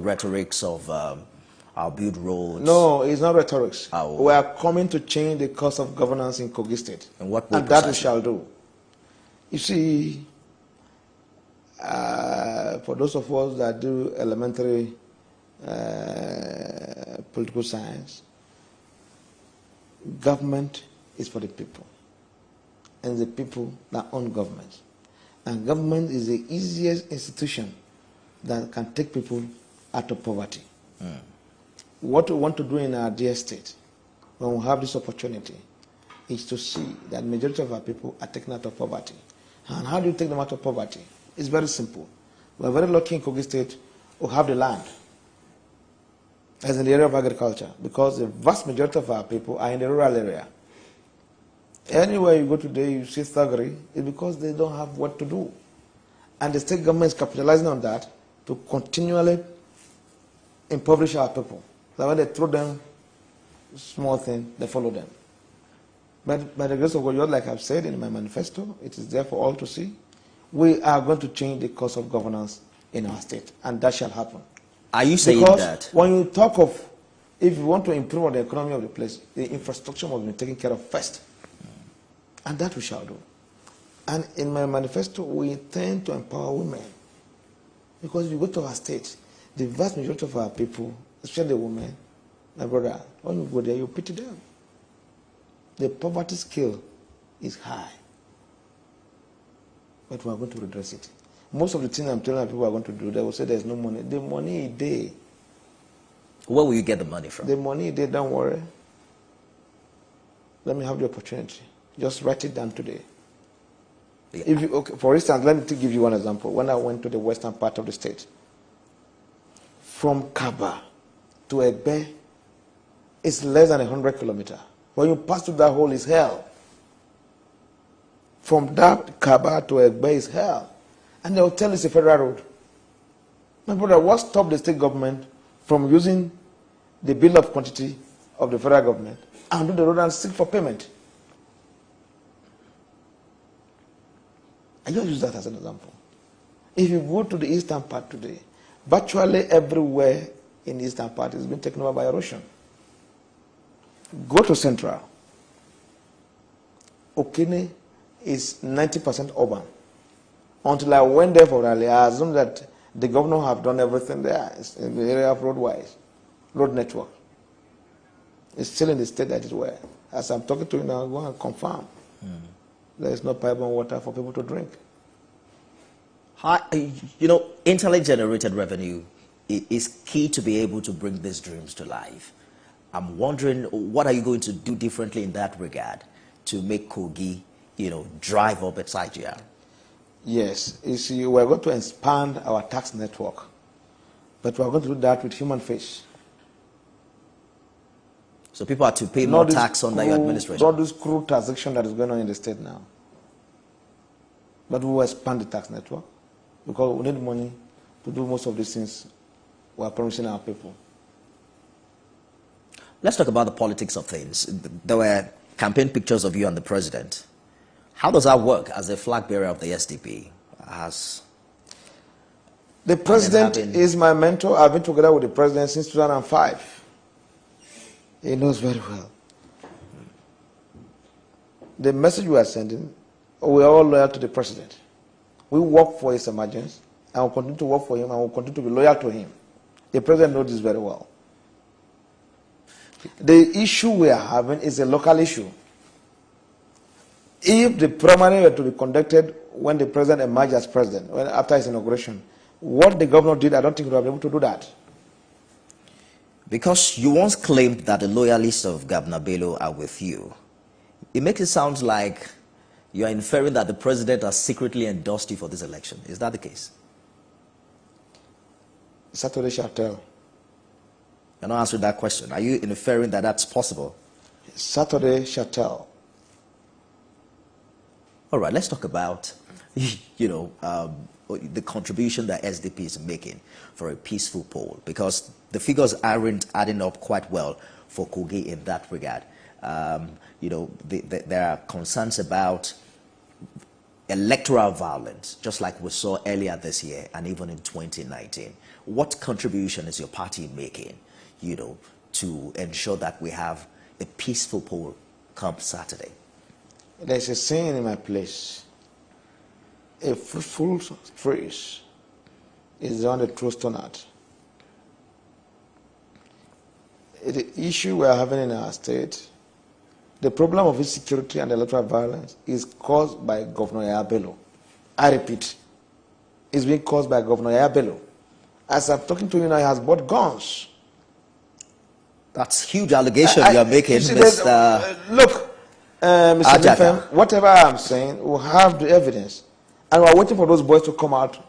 rhetorics of our build roads. No, it's not rhetorics. Oh. We are coming to change the course of governance in Kogi State. And what way and that we precisely? shall do. You see, for those of us that do elementary political science, government is for the people. And the people that own government. And government is the easiest institution that can take people out of poverty. What we want to do in our dear state, when we have this opportunity, is to see that majority of our people are taken out of poverty. And how do you take them out of poverty? It's very simple. We're very lucky in Kogi State who have the land, as in the area of agriculture, because the vast majority of our people are in the rural area. Anywhere you go today, you see thuggery, it's because they don't have what to do. And the state government is capitalizing on that to continually impoverish our people. So when they throw them small thing, they follow them. But by the grace of God, just like I've said in my manifesto, it is there for all to see. We are going to change the course of governance in our state, and that shall happen. Are you saying because that? When you talk of, if you want to improve on the economy of the place, the infrastructure must be taken care of first. And that we shall do. And in my manifesto, we intend to empower women. Because if you go to our state, the vast majority of our people, especially the women, my brother, when you go there, you pity them. The poverty scale is high. But we are going to redress it. Most of the things I'm telling people are going to do, they will say there's no money. The money is there. Where will you get the money from? The money is there, don't worry. Let me have the opportunity. Just write it down today. Yeah. If you, okay, for instance, let me give you one example. When I went to the western part of the state, from Kaba to Egbe, it's less than 100 kilometers. When you pass through that hole, it's hell. From that Kaba to Egbe is hell. And they will tell you it's a federal road. My brother, what stopped the state government from using the bill of quantity of the federal government and do the road and seek for payment? I just use that as an example. If you go to the eastern part today, virtually everywhere in the eastern part is being taken over by erosion. Go to central. Okene is 90% urban. Until I went there for rally, I assumed that the governor have done everything there. It's in the area of roadwise, road network. It's still in the state that it were. As I'm talking to you now, go and confirm. There is no pipe-borne water for people to drink. You know, internally generated revenue is key to be able to bring these dreams to life. I'm wondering, what are you going to do differently in that regard to make Kogi, drive up its IGR? Yes, you see, we're going to expand our tax network, but we're going to do that with human face. So people are to pay more tax under your administration? Not this crude transaction that is going on in the state now. But we will expand the tax network because we need money to do most of these things we are promising our people. Let's talk about the politics of things. There were campaign pictures of you and the president. How does that work as a flag bearer of the SDP? The president is my mentor. I've been together with the president since 2005. He knows very well. The message we are sending, we are all loyal to the president. We work for his emergence, and we'll continue to work for him, and we'll continue to be loyal to him. The president knows this very well. The issue we are having is a local issue. If the primary were to be conducted when the president emerged as president, after his inauguration, what the governor did, I don't think we will be able to do that. Because you once claimed that the loyalists of Governor Bello are with you. It makes it sound like you are inferring that the president has secretly endorsed you for this election. Is that the case? Saturday shall tell. You're not answering that question. Are you inferring that that's possible? Saturday shall tell. All right, let's talk about, the contribution that SDP is making for a peaceful poll, because the figures aren't adding up quite well for Kogi in that regard. There are concerns about electoral violence, just like we saw earlier this year and even in 2019. what contribution is your party making, to ensure that we have a peaceful poll come Saturday? There's a saying in my place: a fruitful phrase is the one that throws stone at. The issue we are having in our state, the problem of insecurity and electoral violence, is caused by Governor Yabelo. I repeat, it's being caused by Governor Yabelo. As I'm talking to you now, he has bought guns. That's huge allegation you're making, Mr. Look, Mr. Nifem, whatever I'm saying, we'll have the evidence. And we're waiting for those boys to come out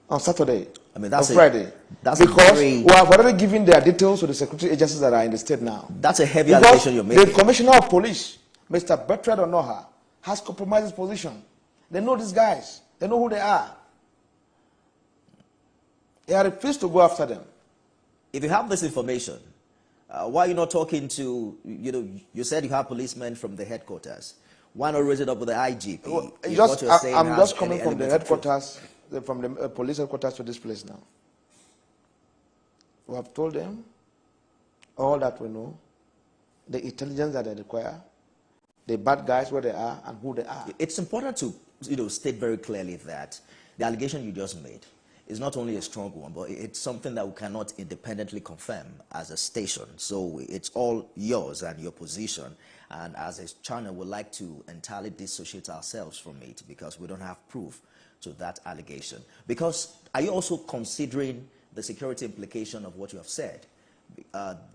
on Saturday, that's Friday. Because we have already given their details to the security agencies that are in the state now. That's a heavy allegation you're making. The Commissioner of Police, Mr. Bertrand Onoha, has compromised his position. They know these guys. They know who they are. They are refused to go after them. If you have this information, why are you not talking to, you said you have policemen from the headquarters. Why not raise it up with the IGP? Well, I'm just coming from the headquarters, from the police headquarters to this place now. We have told them all that we know, the intelligence that they require, the bad guys, where they are, and who they are. It's important to state very clearly that the allegation you just made is not only a strong one, but it's something that we cannot independently confirm as a station. So it's all yours and your position. And as a channel, we'd like to entirely dissociate ourselves from it because we don't have proof to that allegation. Because are you also considering the security implication of what you have said?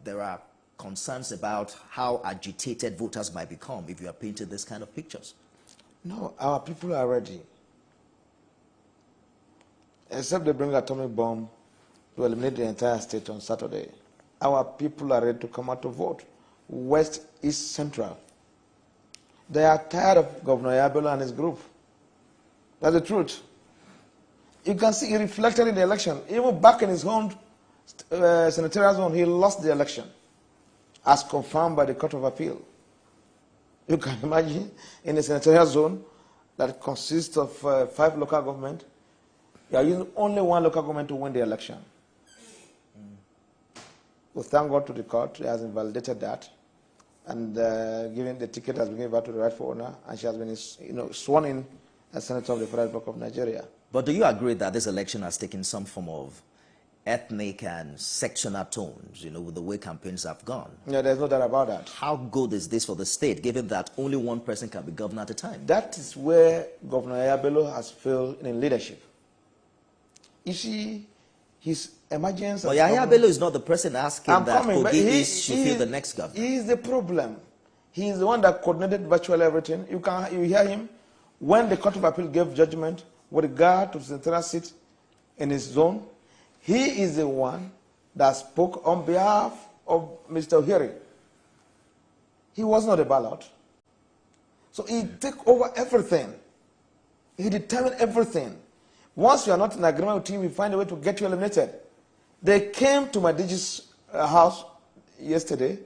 There are concerns about how agitated voters might become if you are painting this kind of pictures. No, our people are ready. Except they bring atomic bomb to eliminate the entire state on Saturday. Our people are ready to come out to vote. West, East, Central. They are tired of Governor Yabelo and his group. That's the truth. You can see it reflected in the election. Even back in his own senatorial zone, he lost the election, as confirmed by the Court of Appeal. You can imagine in a senatorial zone that consists of 5 local governments, you are using only 1 local government to win the election. We thank God to the court, he has invalidated that, and given the ticket has been given back to the rightful owner, and she has been sworn in as Senator of the Federal Republic of Nigeria. But do you agree that this election has taken some form of ethnic and sectional tones, with the way campaigns have gone? Yeah, there's no doubt about that. How good is this for the state, given that only one person can be governor at a time? That is where Governor Yabelo has failed in leadership. You see, his emergence... But Yabelo is not the person asking that Kogi should be the next governor. He is the problem. He is the one that coordinated virtually everything. You hear him when the Court of Appeal gave judgment with regard to the central seat in his zone. He is the one that spoke on behalf of Mr. Ohiri. He was not a ballot. So he took over everything. He determined everything. Once you are not in agreement with him, we find a way to get you eliminated. They came to my DG's house yesterday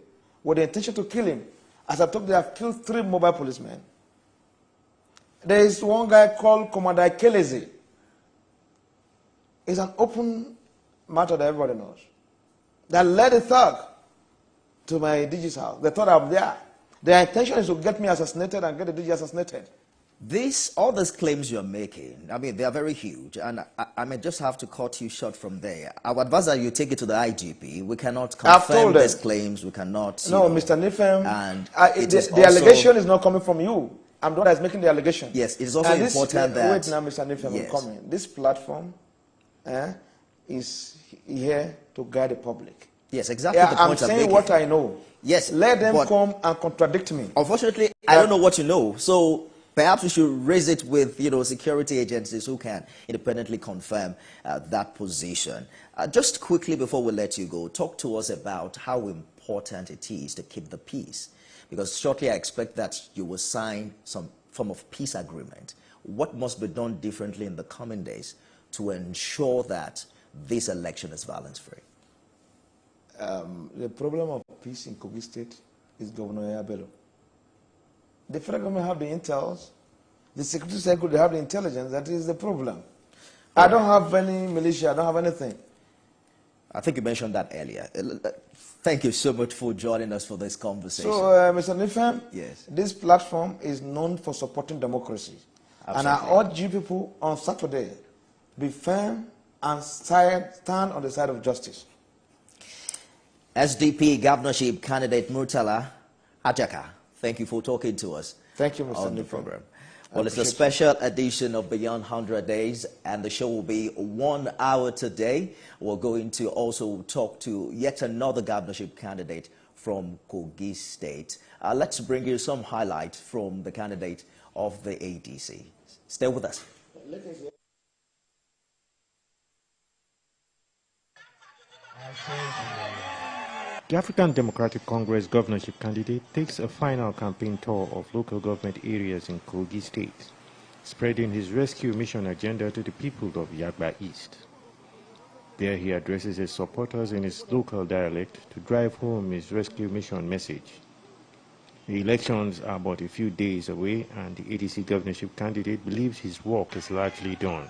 with the intention to kill him. As I talked, they have killed 3 mobile policemen. There is one guy called Commander Kelezi. It's an open matter that everybody knows. That led a thug to my DG's house. They thought I'm there. Their intention is to get me assassinated and get the DG assassinated. All these claims you're making, I mean, they are very huge, and I may just have to cut you short from there. I would advise that you take it to the IGP. We cannot confirm these claims. We cannot. No, Mr. Nifem, and the allegation is not coming from you. I'm the one that's making the allegation. Yes, it is also important that... Wait now, Mr. Nifem, yes. I'm coming. This platform is here to guide the public. Yes, exactly the point I'm saying making. What I know. Yes. Let them come and contradict me. Unfortunately, I don't know what you know. So perhaps we should raise it with, security agencies who can independently confirm that position. Just quickly before we let you go, talk to us about how important it is to keep the peace. Because shortly I expect that you will sign some form of peace agreement. What must be done differently in the coming days to ensure that this election is violence-free? The problem of peace in Kogi State is Governor Yabelo. The federal government have the intels, the security secretary have the intelligence. That is the problem. I don't have any militia, I don't have anything. I think you mentioned that earlier. Thank you so much for joining us for this conversation. So, Mr. Nifem, yes, this platform is known for supporting democracy. absolutely. And I urge you people on Saturday, be firm and stand on the side of justice. SDP governorship candidate Murtala Ajaka, thank you for talking to us. Thank you, Mr. On the Nifem. program. Well, it's a special edition of Beyond 100 Days, and the show will be 1 hour today. We're going to also talk to yet another governorship candidate from Kogi State. Let's bring you some highlights from the candidate of the ADC. Stay with us. The African Democratic Congress governorship candidate takes a final campaign tour of local government areas in Kogi State, spreading his rescue mission agenda to the people of Yagba East. There he addresses his supporters in his local dialect to drive home his rescue mission message. The elections are but a few days away, and the ADC governorship candidate believes his work is largely done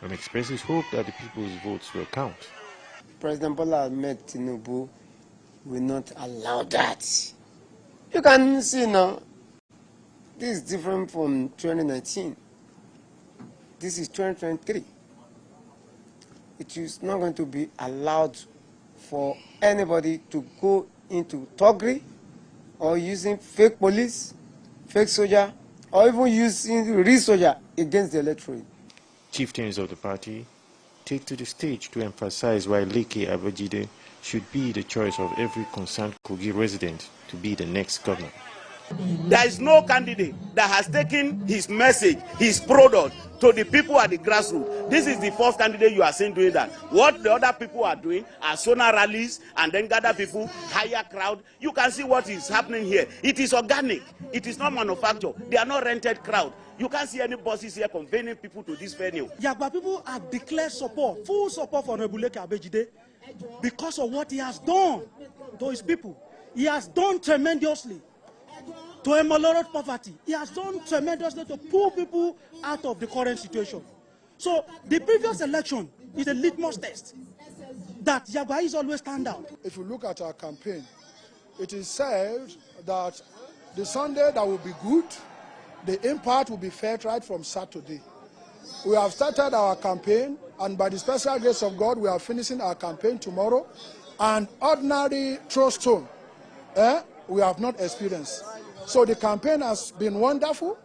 and expresses hope that the people's votes will count. President Bola Ahmed Tinubu will not allow that. You can see now, this is different from 2019. This is 2023. It is not going to be allowed for anybody to go into thuggery or using fake police, fake soldier, or even using real soldier against the electorate. Chieftains of the party take to the stage to emphasize why Leke Abejide should be the choice of every concerned Kogi resident to be the next governor. There is no candidate that has taken his message, his product, to the people at the grassroots. This is the first candidate you are seeing doing that. What the other people are doing are sona rallies and then gather people, higher crowd. You can see what is happening here. It is organic. It is not manufactured. They are not rented crowd. You can't see any buses here convening people to this venue. Yagba people have declared support, full support for Honorable Leke Abejide because of what he has done to his people. He has done tremendously to ameliorate poverty. He has done tremendously to pull people out of the current situation. So the previous election is a litmus test that Yagba is always stand out. If you look at our campaign, it is said that the Sunday that will be good, the impact will be felt right from Saturday. We have started our campaign, and by the special grace of God, we are finishing our campaign tomorrow. And ordinary throwstone, we have not experienced. So the campaign has been wonderful.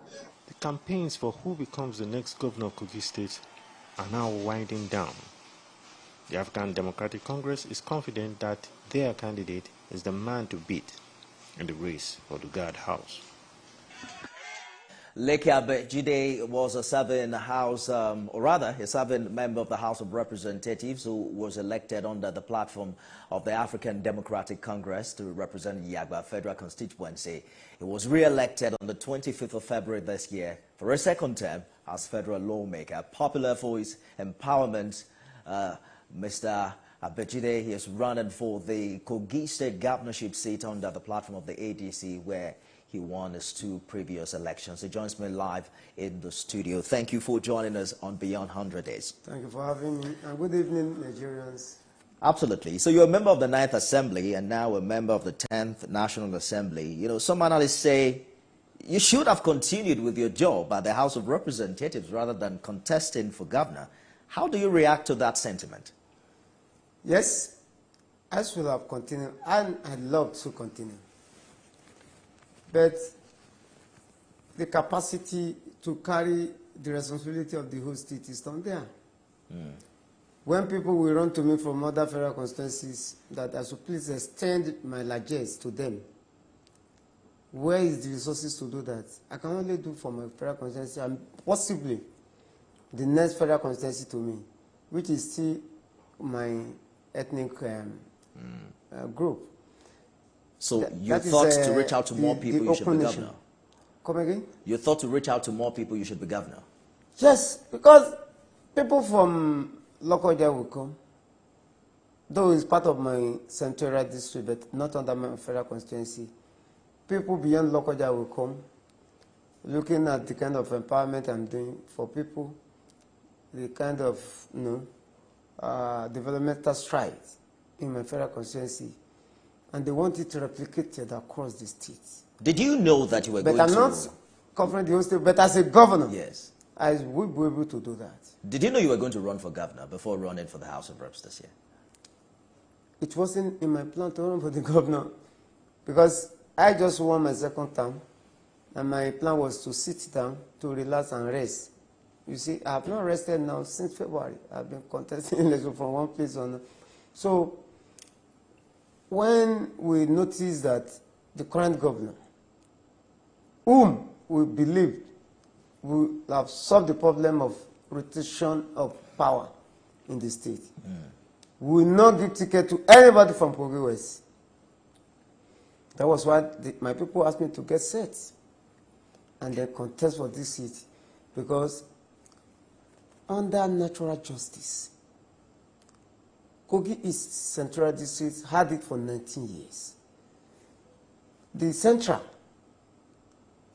The campaigns for who becomes the next governor of Kogi State are now winding down. The African Democratic Congress is confident that their candidate is the man to beat in the race for the guard house. Leke Abejide was a serving a serving member of the House of Representatives who was elected under the platform of the African Democratic Congress to represent Yagba Federal Constituency. He was re-elected on the 25th of February this year for a second term as federal lawmaker. Popular for his empowerment, Mr. Abejide is running for the Kogi State governorship seat under the platform of the ADC, where he won his 2 previous elections. He joins me live in the studio. Thank you for joining us on Beyond 100 Days. Thank you for having me, and good evening, Nigerians. Absolutely. So you're a member of the 9th Assembly and now a member of the 10th National Assembly. You know, some analysts say you should have continued with your job at the House of Representatives rather than contesting for governor. How do you react to that sentiment? Yes, I should have continued, and I'd love to continue. But the capacity to carry the responsibility of the whole state is not there. When people will run to me from other federal constituencies that I should please extend my largesse to them, where is the resources to do that? I can only do for my federal constituency and possibly the next federal constituency to me, which is still my ethnic group. So you thought to reach out to more people, you should be governor? Come again? You thought to reach out to more people, you should be governor? Yes, because people from Lokoja will come, though it's part of my senatorial district, but not under my federal constituency. People beyond Lokoja will come, looking at the kind of empowerment I'm doing for people, the kind of developmental strides in my federal constituency, and they want it replicated across the state. Did you know that you were going But to... I'm not covering the whole state, but as a governor, Yes. I will be able to do that. Did you know you were going to run for governor before running for the House of Reps this year? It wasn't in my plan to run for the governor because I just won my second term, and my plan was to sit down, to relax and rest. You see, I have not rested now since February. I've been contesting election from one place to another. So when we noticed that the current governor, whom we believed will have solved the problem of rotation of power in the state, we will not give ticket to anybody from Kogi West. That was why my people asked me to get set and then contest for this seat, because under natural justice, Kogi East Central District had it for 19 years. The Central,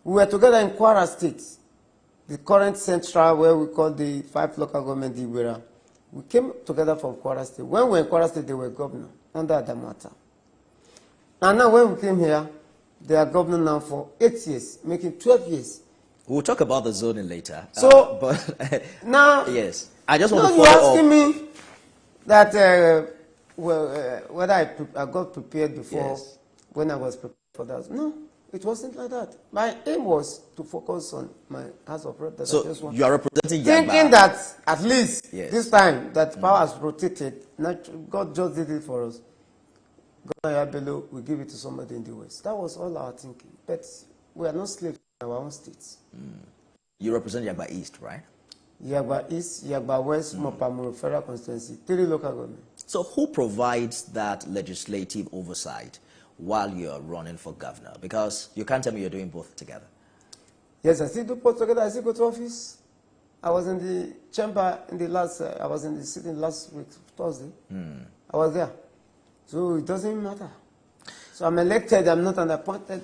we were together in Kwara State, the current Central, where we call the 5 local government, the Iwera. We came together from Kwara State. When we were in Kwara State, they were governor under Adamata. And now when we came here, they are governor now for 8 years, making 12 years. We'll talk about the zoning later. So, but now, yes, I just want to you're follow asking up. me that whether I got prepared before, Yes. when I was prepared for that. No, it wasn't like that. My aim was to focus on my House of Reps. So you are representing Yagba. Thinking that at least Yes. this time that power has rotated, God just did it for us. Governor Yabelo will give it to somebody in the West. That was all our thinking. But we are not slaves in our own states. You represent Yagba East, right? Yagba East, Yagba West, Mopamuro Federal Constituency, 3 local governments. So who provides that legislative oversight while you're running for governor? Because you can't tell me you're doing both together. Yes, I still do both together. I still go to office. I was in the chamber in the last, I was in the sitting last week, Thursday. I was there. So it doesn't matter. So I'm elected, I'm not an appointed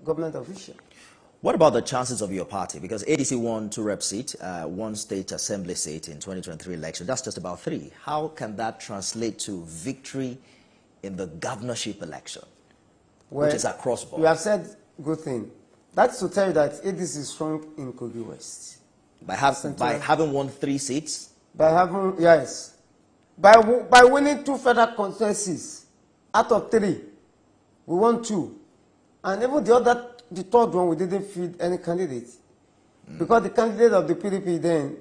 government official. What about the chances of your party? Because ADC won 2 rep seats, 1 state assembly seat in 2023 election. That's just about 3. How can that translate to victory in the governorship election, which is across board? You have said good thing. That's to tell you that ADC is strong in Kogi West. By having won 3 seats? By having, yes. By winning 2 federal constituencies out of 3, we won 2. And even the third one, we didn't feed any candidate. Because the candidate of the PDP then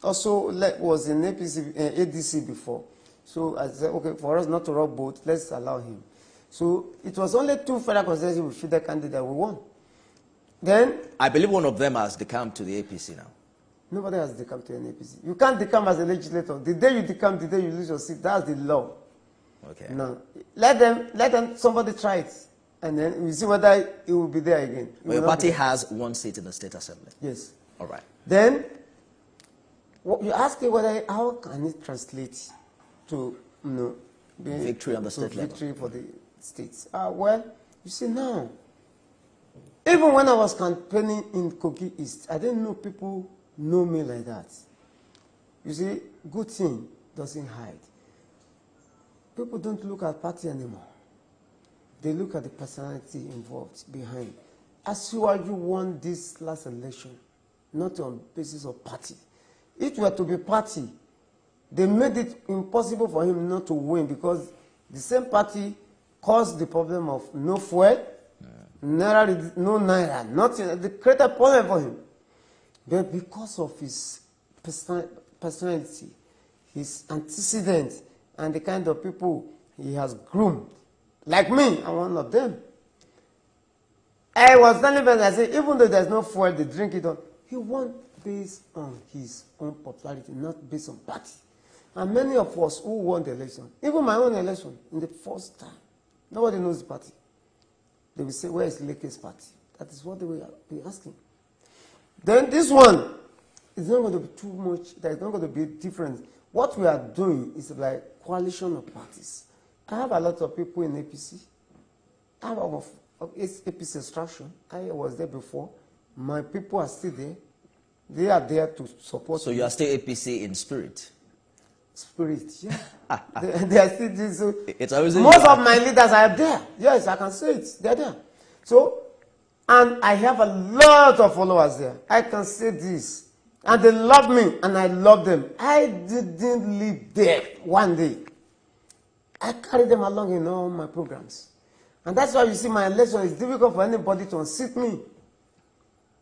also was in ADC before. So I said, okay, for us not to rock boat, let's allow him. So it was only 2 federal constituencies we feed the candidate we won. Then I believe one of them has decamped to the APC now. Nobody has decamped to an APC. You can't decamp as a legislator. The day you decamp, the day you lose your seat. That's the law. Okay. No. Let them, somebody try it. And then we see whether it will be there again. But your party has 1 seat in the state assembly. Yes. All right. Then, you ask me how can it translate to victory on the state level. Victory for the states. Well, you see now, even when I was campaigning in Kogi East, I didn't know people know me like that. You see, good thing doesn't hide. People don't look at party anymore. They look at the personality involved behind. Asiwaju won this last election, not on basis of party. If it were to be party, they made it impossible for him not to win because the same party caused the problem of no fuel, no naira, nothing. They created a problem for him. But because of his personality, his antecedents, and the kind of people he has groomed, like me, I'm one of them. I was telling them, I said, even though there's no fuel, they drink it on. He won based on his own popularity, not based on party. And many of us who won the election, even my own election, in the first time, nobody knows the party. They will say, where is Leke's party? That is what they will be asking. Then this one is not going to be too much, there's not going to be different. What we are doing is like coalition of parties. I have a lot of people in APC. I have of APC instruction. I was there before. My people are still there. They are there to support. So you are still APC in spirit? spirit. Yeah. they are still doing so. It's always most of my leaders are there. Yes, I can say it. They're there. So, and I have a lot of followers there. I can say this. And they love me, and I love them. I didn't live there one day. I carry them along in all my programs. And that's why you see my election is difficult for anybody to unseat me.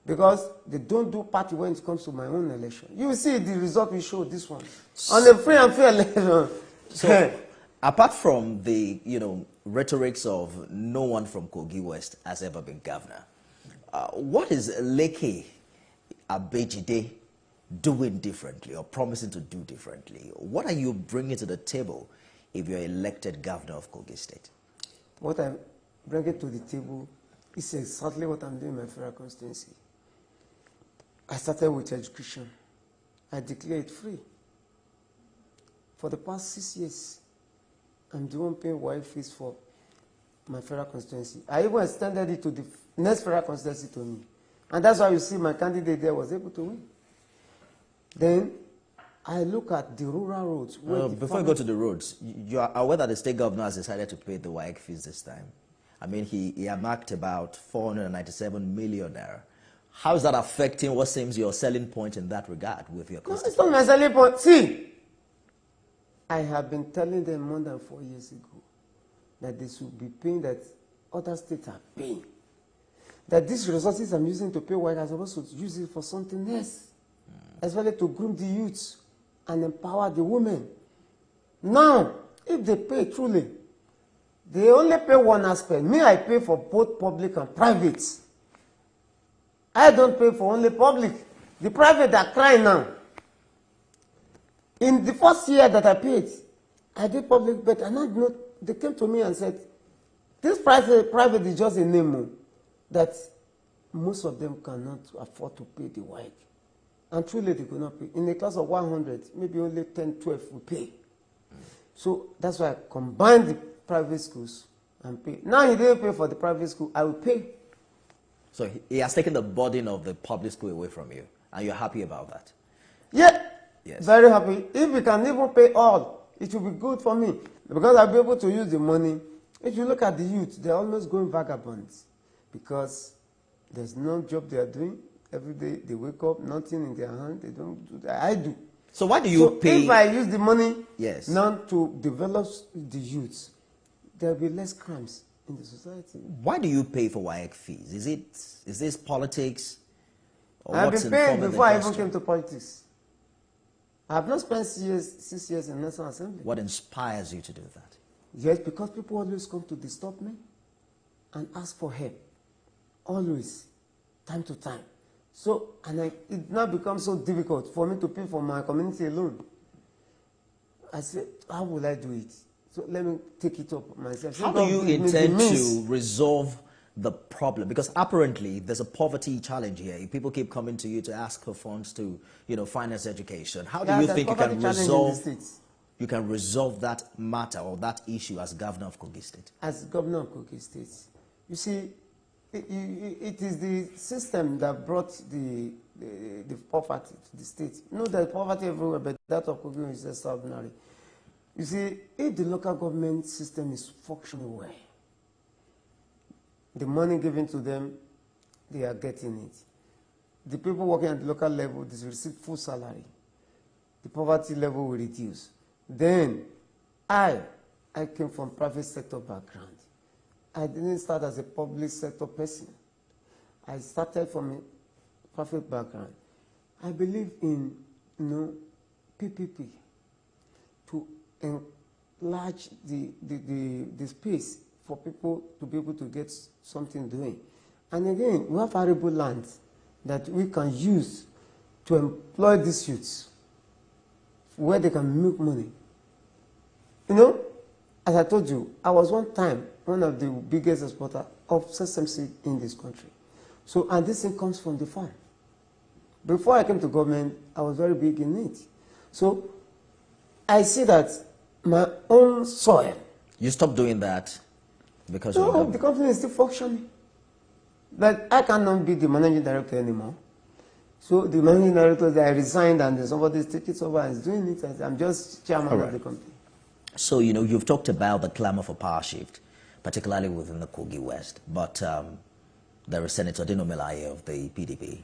Because they don't do party when it comes to my own election. You will see the result we show this one. On a free and fair election. So, apart from the, rhetorics of no one from Kogi West has ever been governor, what is Leke Abejide doing differently or promising to do differently? What are you bringing to the table if you're elected governor of Kogi State? What I'm bringing to the table is exactly what I'm doing in my federal constituency. I started with education. I declared it free. For the past 6 years, I'm the one paying wide fees for my federal constituency. I even extended it to the next federal constituency to me. And that's why you see my candidate there was able to win. Then I look at the rural roads. Before you go to the roads, you are aware that the state governor has decided to pay the WAEC fees this time. I mean, he earmarked about 497 million naira. How is that affecting what seems your selling point in that regard with your constituency? No, it's not my selling point. See, I have been telling them more than 4 years ago that they should be paying that other states are paying. That these resources I'm using to pay WAEC, I'm supposed to use it for something else. Especially to groom the youths and empower the women. Now, if they pay truly, they only pay one aspect. Me, I pay for both public and private. I don't pay for only public. The private are crying now. In the first year that I paid, I did public, but they came to me and said, this private is just a name that most of them cannot afford to pay the WAEC. And truly they could not pay. In a class of 100, maybe only 10, 12 will pay. So that's why I combined the private schools and pay. Now he didn't pay for the private school, I will pay. So he has taken the burden of the public school away from you, and you're happy about that? Yeah, yes. Very happy. If we can even pay all, it will be good for me. Because I'll be able to use the money. If you look at the youth, they're always going vagabonds. Because there's no job they are doing. Every day they wake up, nothing in their hand. They don't do that. I do. So why do you pay? If I use the money yes. now to develop the youths, there will be less crimes in the society. Why do you pay for WAEC fees? Is this politics? Or I've been paying before I even came to politics. I have not spent 6 years in National Assembly. What inspires you to do that? Yes, because people always come to disturb me and ask for help. Always, time to time. So, it now becomes so difficult for me to pay for my community alone. I said, how will I do it? So let me take it up myself. How do you intend to resolve the problem? Because apparently there's a poverty challenge here. People keep coming to you to ask for funds to, finance education. How do you think you can resolve that matter or that issue as governor of Kogi State? As governor of Kogi State, you see, it is the system that brought the poverty to the state. You know, there's poverty everywhere, but that of Kogi is extraordinary. You see, if the local government system is functioning well, the money given to them, they are getting it. The people working at the local level, they receive full salary. The poverty level will reduce. Then, I came from private sector background. I didn't start as a public sector person. I started from a private background. I believe in, PPP to enlarge the space for people to be able to get something doing. And again, we have arable land that we can use to employ these youths where they can make money. As I told you, I was one time one of the biggest exporters of sesame seed in this country. So, and this thing comes from the farm. Before I came to government, I was very big in it. So, I see that my own soil. You stopped doing that because the company is still functioning. But I cannot be the managing director anymore. So the managing director, I resigned, and then somebody takes it over and is doing it. I'm just chairman of the company. So, you know, you've talked about the clamor for power shift, particularly within the Kogi West. But there is Senator Dino Melaye of the PDP.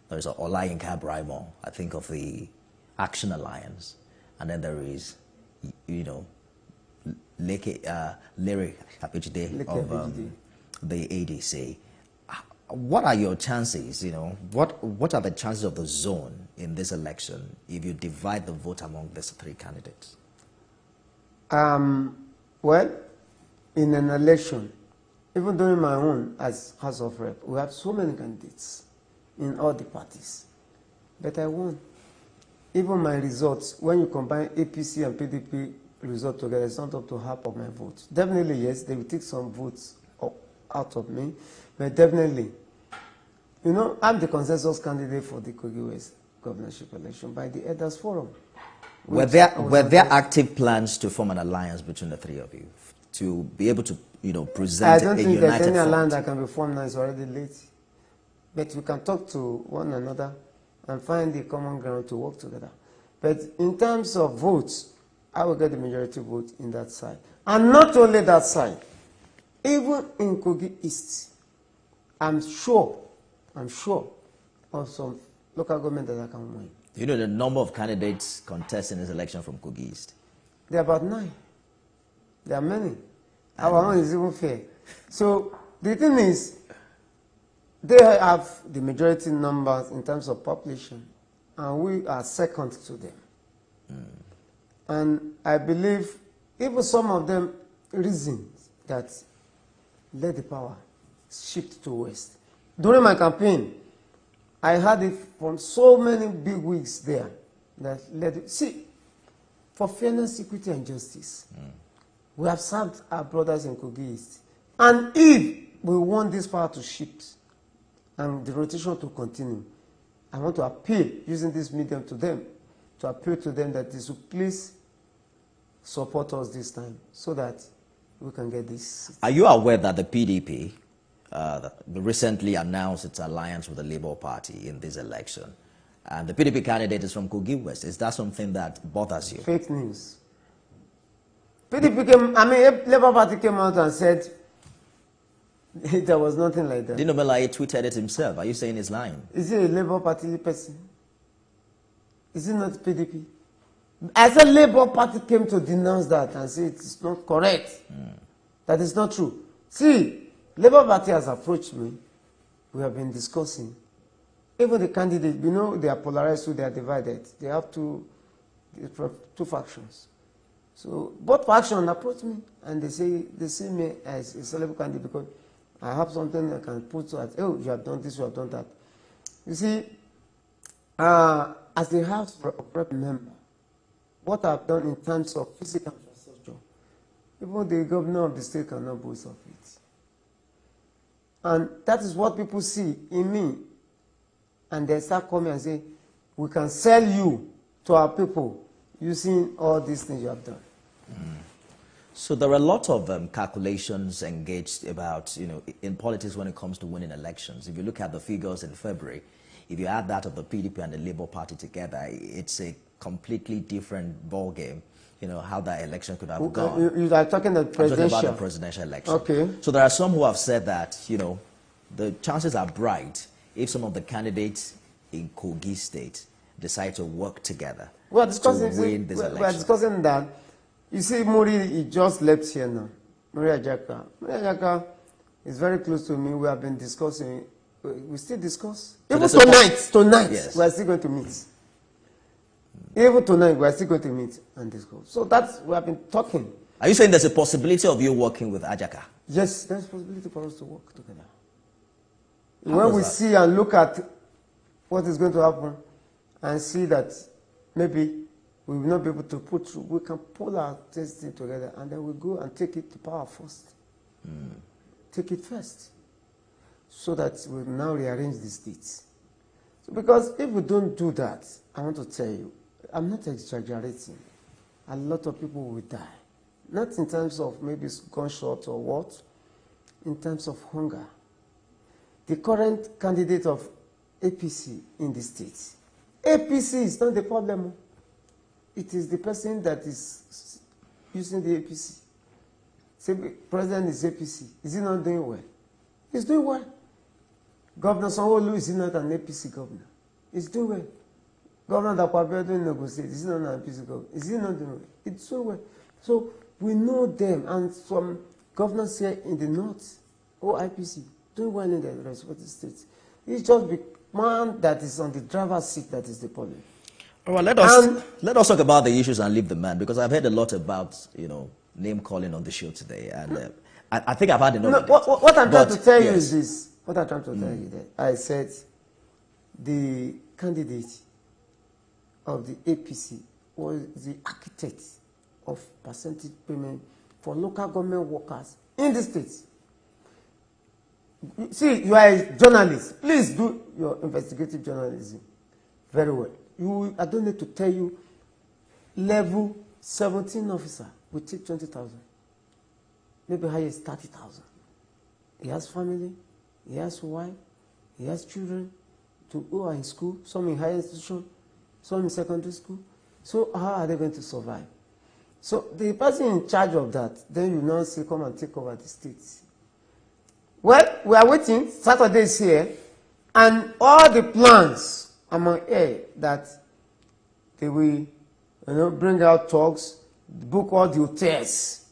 There's Olayinka Braimo, I think, of the Action Alliance. And then there is, you know, Larry Kapijide of the ADC. What are your chances, you know, what are the chances of the zone in this election if you divide the vote among these three candidates? Well, in an election, even during my own as House of Rep, we have so many candidates in all the parties. But I won. Even my results, when you combine APC and PDP results together, it's not up to half of my votes. Definitely, yes, they will take some votes out of me, but definitely, you know, I'm the consensus candidate for the Kogi West governorship election by the Elders Forum. Were there active plans to form an alliance between the three of you to be able to, you know, present a united front? I don't think there's any alliance that can be formed now. It's already late. But we can talk to one another and find the common ground to work together. But in terms of votes, I will get the majority vote in that side. And not only that side, even in Kogi East, I'm sure of some local government that I can win. You know the number of candidates contesting this election from Kogi East? There are about 9. There are many. Our own is even fair. So the thing is, they have the majority numbers in terms of population, and we are second to them. And I believe even some of them reasons that let the power shift to West. During my campaign, I had it from so many big wigs there that let it, see, for fairness, equity, and justice, we have served our brothers in Kogi East. And if we want this power to shift and the rotation to continue, I want to appeal, using this medium to them, to appeal to them that they should please support us this time so that we can get this. Are you aware that the PDP recently announced its alliance with the Labour Party in this election? And the PDP candidate is from Kogi West. Is that something that bothers you? Fake news. Labour Party came out and said there was nothing like that. Dino Melaye tweeted it himself. Are you saying he's lying? Is he a Labour Party person? Is it not PDP? I said Labour Party came to denounce that and say it's not correct. That is not true. See, Labour Party has approached me. We have been discussing. Even the candidates, you know, they are polarized, so they are divided. They have two factions. So both factions approach me and they see me as a celebrity candidate because I have something I can put to it. Oh, you have done this, you have done that. You see, as the House Rep member, what I've done in terms of physical infrastructure, even the governor of the state cannot boast of it. And that is what people see in me. And they start coming and say, we can sell you to our people using all these things you have done. So there are a lot of calculations engaged about, you know, in politics when it comes to winning elections. If you look at the figures in February, if you add that of the PDP and the Labour Party together, it's a completely different ballgame, you know, how that election could have gone. You are talking about presidential. I'm talking about the presidential election. Okay. So there are some who have said that, you know, the chances are bright if some of the candidates in Kogi State decide to work together to win this election. We are discussing that. You see, Muri, he just left here now. Muri Ajaka. Muri Ajaka is very close to me. We have been discussing. We still discuss. So even tonight, yes, we are still going to meet. Even tonight, we are still going to meet and discuss. So that's, we have been talking. Are you saying there's a possibility of you working with Ajaka? Yes, there's a possibility for us to work together. When we see and look at what is going to happen and see that maybe we will not be able to put through, we can pull our testing together and then we go and take it to power first. Take it first. So that we now rearrange the states. So because if we don't do that, I want to tell you, I'm not exaggerating. A lot of people will die. Not in terms of maybe gunshot or what, in terms of hunger. The current candidate of APC in the state. APC is not the problem. It is the person that is using the APC. Say, President is APC. Is he not doing well? He's doing well. Governor Sanwo-Olu is not an APC governor. He's doing well. Governor Dapabedo in Ogun State is not an APC governor. Is he not doing well? It's doing well. So we know them, and some governors here in the north, IPC, doing well in the respective states. It's just the man that is on the driver's seat that is the problem. All right, let us talk about the issues and leave the man, because I've heard a lot about, name calling on the show today, and I think I've had enough. No, what I'm trying to tell you is this. What I'm trying to tell you that I said the candidate of the APC was the architect of percentage payment for local government workers in the states. See, you are a journalist. Please do your investigative journalism very well. I don't need to tell you, level 17 officer will take 20,000. Maybe highest 30,000. He has family, he has wife, he has children who are in school, some in higher institution, some in secondary school. So how are they going to survive? So the person in charge of that, then you now say, come and take over the states. Well, we are waiting. Saturday is here, and all the plans among air that they will, bring out talks, book all the hotels,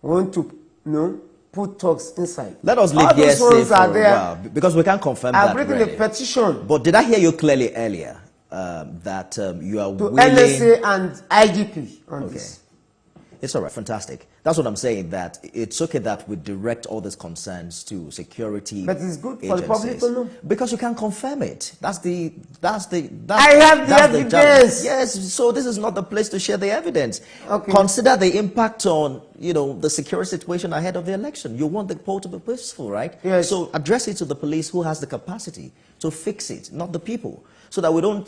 want to, put talks inside. Let us leave here safe for a while, because we can't confirm that. I've written a petition. But did I hear you clearly earlier that you are willing to NSA and IGP on this? It's all right, fantastic. That's what I'm saying, that it's okay that we direct all these concerns to security But it's good agencies, for the public to know. because you can confirm it. I have the evidence. Yes, so this is not the place to share the evidence. Okay. Consider the impact on, the security situation ahead of the election. You want the poll to be peaceful, right? Yes. So address it to the police who has the capacity to fix it, not the people. So that we don't,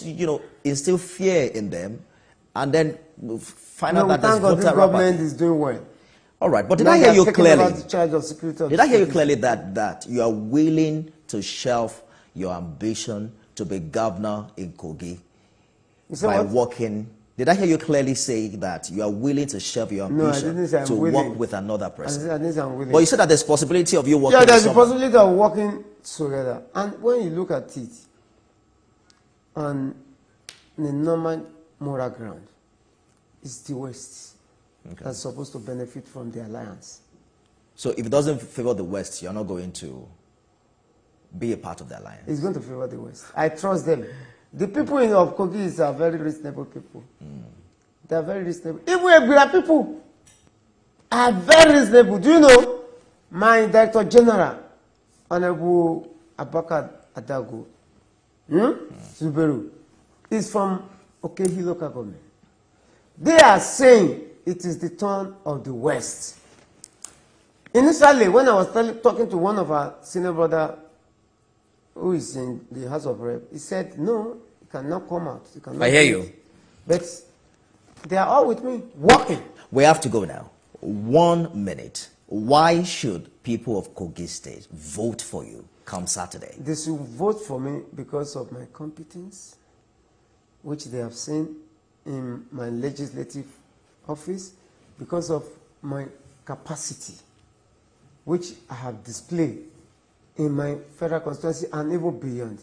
instill fear in them and then find out that there's voter government is doing well. All right, but did I hear you clearly? Did I hear you clearly that you are willing to shelve your ambition to be governor in Kogi by working? Did I hear you clearly say that you are willing to shelve your ambition to work with another person? I didn't say I'm willing. But you said that there's possibility of you working. Yeah, there's with a possibility of working together. And when you look at it on the normal moral ground, it's the West that's supposed to benefit from the alliance. So if it doesn't favor the West, you're not going to be a part of the alliance? It's going to favor the West. I trust them. The people of Kogi are very reasonable people. They are very reasonable. Even Ebira people are very reasonable. Do you know, my Director General, Honorable Abakar Adago, Zuberu, is from Okehi local government. They are saying it is the turn of the West. Initially, when I was talking to one of our senior brother who is in the House of Rep, he said, no, you cannot come out. You cannot I hear you. But they are all with me, working. We have to go now. 1 minute. Why should people of Kogi State vote for you come Saturday? They should vote for me because of my competence, which they have seen in my legislative office, because of my capacity, which I have displayed in my federal constituency and even beyond.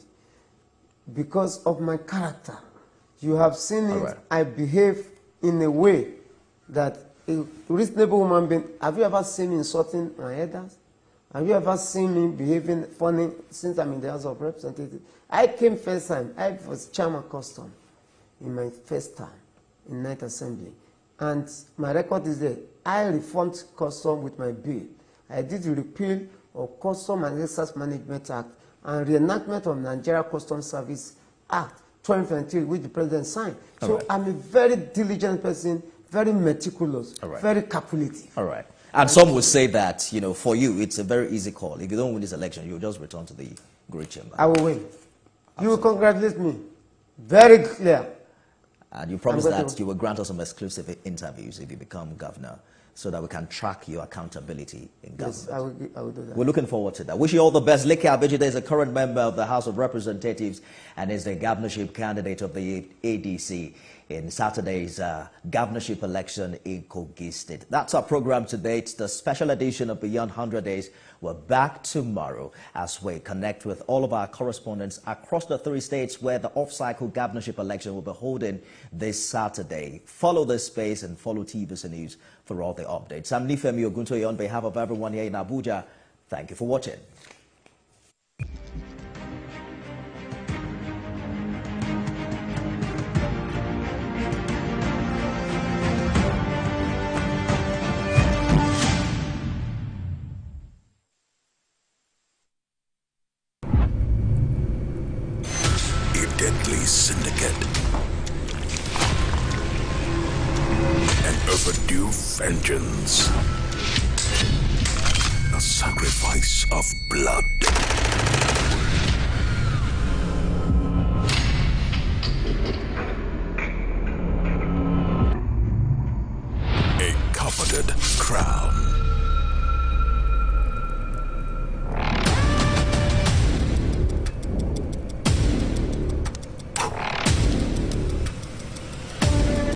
Because of my character, you have seen it. Right. I behave in a way that a reasonable human being. Have you ever seen me insulting my elders? Have you ever seen me behaving funny since I'm in the House of Representatives? I came first time. I was chairman custom in my first term in 9th Assembly. And my record is there. I reformed custom with my bill. I did the repeal of Custom and Excise Management Act and reenactment of Nigeria Customs Service Act 2023, which the president signed. So I'm a very diligent person, very meticulous, very calculative. All right. And some would say that, for you, it's a very easy call. If you don't win this election, you'll just return to the great chamber. I will win. Absolutely. You will congratulate me. Very clear. And you promised that you will grant us some exclusive interviews if you become governor. so that we can track your accountability in government. Yes, I will do that. We're looking forward to that. Wish you all the best. Leke Abejide is a current member of the House of Representatives and is the governorship candidate of the ADC in Saturday's governorship election in Kogi State. That's our program today. It's the special edition of Beyond 100 Days. We're back tomorrow as we connect with all of our correspondents across the 3 states where the off-cycle governorship election will be holding this Saturday. Follow this space and follow TVC News for all the updates. I'm Nifemi Oguntoye on behalf of everyone here in Abuja. Thank you for watching. Deadly syndicate, an overdue vengeance, a sacrifice of blood.